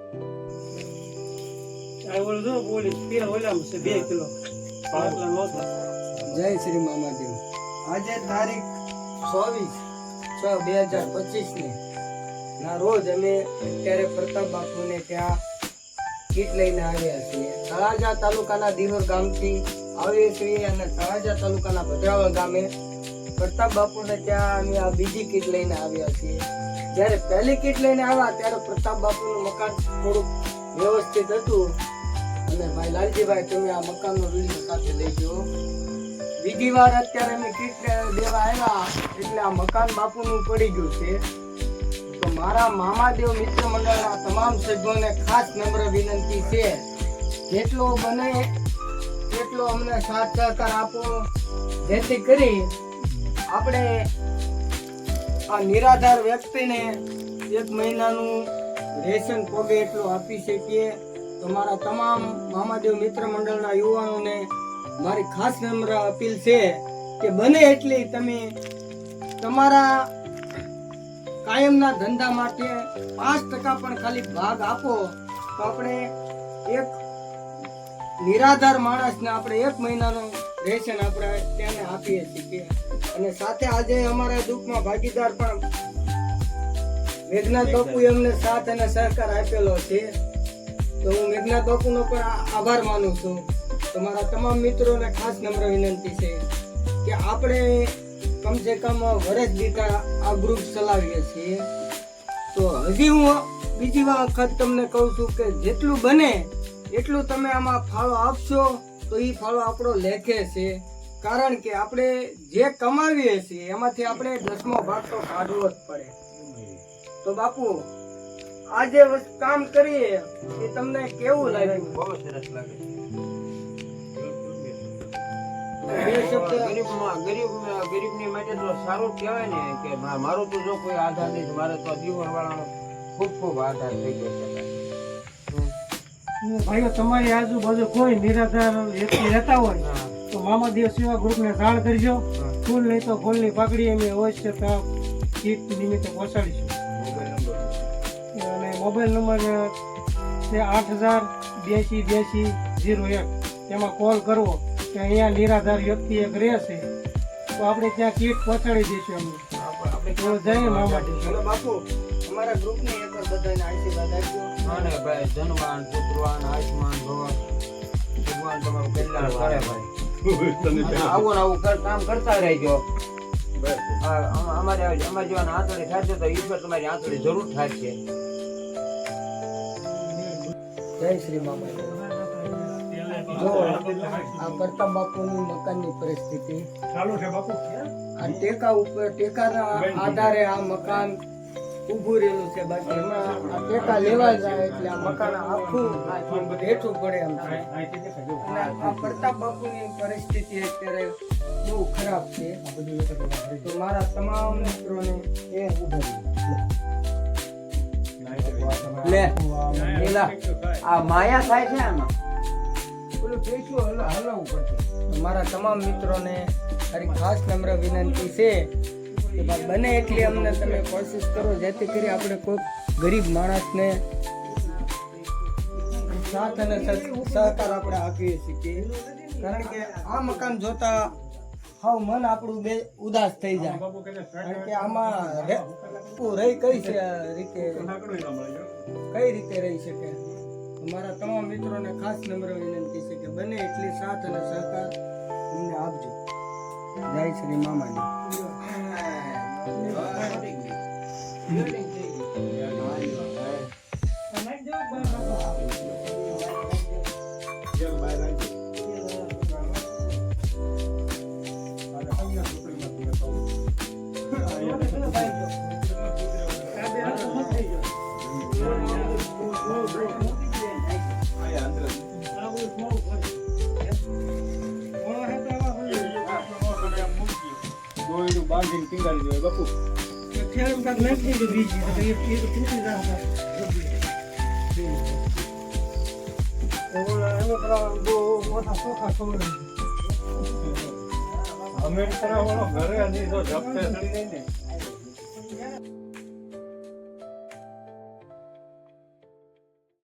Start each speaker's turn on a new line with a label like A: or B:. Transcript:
A: આ ઓલો જો બોલી પેલા ઓલામાં છે 2 કિલો પાટલા નહોતા.
B: જય શ્રી મામાદેવ. આજે તારીખ 24/6/2025 ને ના રોજ અમે અત્યારે પ્રતાપ બાપુને ત્યાં કીટ લઈને આવ્યા છીએ. તળાજા તાલુકાના દિહોર ગામથી આવીએ છીએ અને તળાજા તાલુકાના ભદ્રાવળ ગામે પ્રતાપ બાપુને ત્યાં અમે આ બીજી કીટ લઈને આવ્યા છીએ. જ્યારે પહેલી કીટ લઈને આવ્યા ત્યારે પ્રતાપ બાપુનું મકાન થોડુંક વ્યવસ્થિત હતું અને ભાઈ લાલજીભાઈ તમે આ મકાનનો વિડીયો સાથે લઈ ગયો. બીજી વાર અત્યારે અમે કીટ દેવા આવ્યા એટલે આ મકાન બાપુનું પડી ગયું છે. તો મારા મામાદેવ મિત્ર મંડળના તમામ સભ્યોને ખાસ નમ્ર વિનંતી છે, જેટલો બને એટલો અમને સાથ સહકાર આપો, જેથી કરી આપણે આ નિરાધાર વ્યક્તિને 1 મહિનાનું રેશન પોગે એટલું આપી શકીએ. તો મારા તમામ મામાદેવ મિત્ર મંડળના યુવાનોને મારી ખાસ નમ્ર અપીલ છે કે બને એટલી તમે તમારા કાયમના ધંધા માટે 5% પણ ખાલી ભાગ આપો તો આપણે એક નિરાધાર માણસને આપણે 1 મહિનાનું રેશન આપણે તેને આપીએ છીએ. અને સાથે આજે અમારા દુઃખમાં ભાગીદાર પણ મેઘનાથ બાપુએ અમને સાથ અને સહકાર આપેલો છે. તો હું મેઘનાથ બાપુનો પણ આભાર માનું છું. તો મારા તમામ મિત્રોને ખાસ નમ્ર વિનંતી છે કે આપણે કમસે કમ વર્ષ દીઠા આ ગ્રુપ ચલાવીએ છીએ. તો હજી હું બીજી વખત તમને કહું છું કે જેટલું બને એટલું તમે આમાં ફાળો આપશો તો એ ફાળો આપણો લેખે છે. કારણ કે આપણે જે કમાવીએ છીએ એમાંથી આપણે 10મો ભાગ તો કાઢવો જ પડે. તો બાપુ આ જે કામ કરીએ એ તમને કેવું લાગ્યું?
C: બહુ સરસ લાગે. ગરીબની માટે તો સારું કહેવાય ને કે મારો તો જો કોઈ આધાર નહીં, મારે તો દીવર વાળાનો ખૂબ આધાર થઈ ગયો છે.
A: ભાઈઓ તમારી આજુબાજુ કોઈ નિરાધાર વ્યક્તિ રહેતા હોય તો મામાદેવ સેવા ગ્રુપને જાણ કરજો. ફૂલ નહીં તો ફૂલની પાકડી અમે અવશ્ય કીટ નિમિત્તે પહોંચાડીશું. અને મોબાઈલ નંબર છે 80828201. તેમાં કોલ કરવો કે અહીંયા નિરાધાર વ્યક્તિ એક રહેશે તો આપણે ત્યાં કીટ પહોંચાડી દઈશું. અમે તો જઈએ મામાદેવ.
B: ચલો બાપુ અમારા ગ્રુપને એક વાર બધાને આશીર્વાદ આપજો.
C: અને ભાઈ ધનવાન પુત્રવાન આયુષ્માન ભવ ભગવાન તમારું કલ્યાણ કરે ભાઈ. આવું ને આવું કામ કરતા રહેજો. અમારે જેવાના આંતળી થાય તો ઈશ્વર તમારી આંતળી જરૂર થાય છે.
B: જય શ્રી મામાદેવ. જો આ પ્રતાપ બાપુની મકાનની પરિસ્થિતિ
A: ચાલુ છે બાપુ.
B: આ ટેકાના આધારે આ મકાન ઊભું રહેલું છે. બાકી હમણાં આ ટેકા લેવા જાય એટલે આ મકાન આખું હેઠું પડે એમ છે. અને આ પ્રતાપ બાપુની પરિસ્થિતિ અત્યારે બહુ ખરાબ છે. તો મારા તમામ મિત્રોને એ ઉભા
C: લે એલા આ માયા થાય છે આમાં.
B: પેલું પૈસું હલાવવું પડશે. મારા તમામ મિત્રોને મારી ખાસ નમ્ર વિનંતી છે કે બને એટલી અમને તમે કોશિશ કરો જેથી કરી આપણે કોઈ ગરીબ માણસને સાથ અને સહકાર આપણે આપીએ છીએ. કારણ કે આ મકાન જોતા હાવ મન આપણું બે ઉદાસ થઈ જાય. કારણ કે આમાં રહી કઈ રીતે રહી શકે. મારા તમામ મિત્રોને ખાસ નમ્ર વિનંતી છે કે બને એટલી સાથ અને સહકાર અમને આપજો. જય શ્રી મામાજી.
A: બાંધીને ટીંગાડી દે બાપુ. ખેડૂત કાક નાખી દીધું બીજી તો એ તૂટી જાય. એવો બહુ મોટા સોખા ખવડાવે. અમે ઘરે નહીં તો ઝપટે ચડી જાય ને.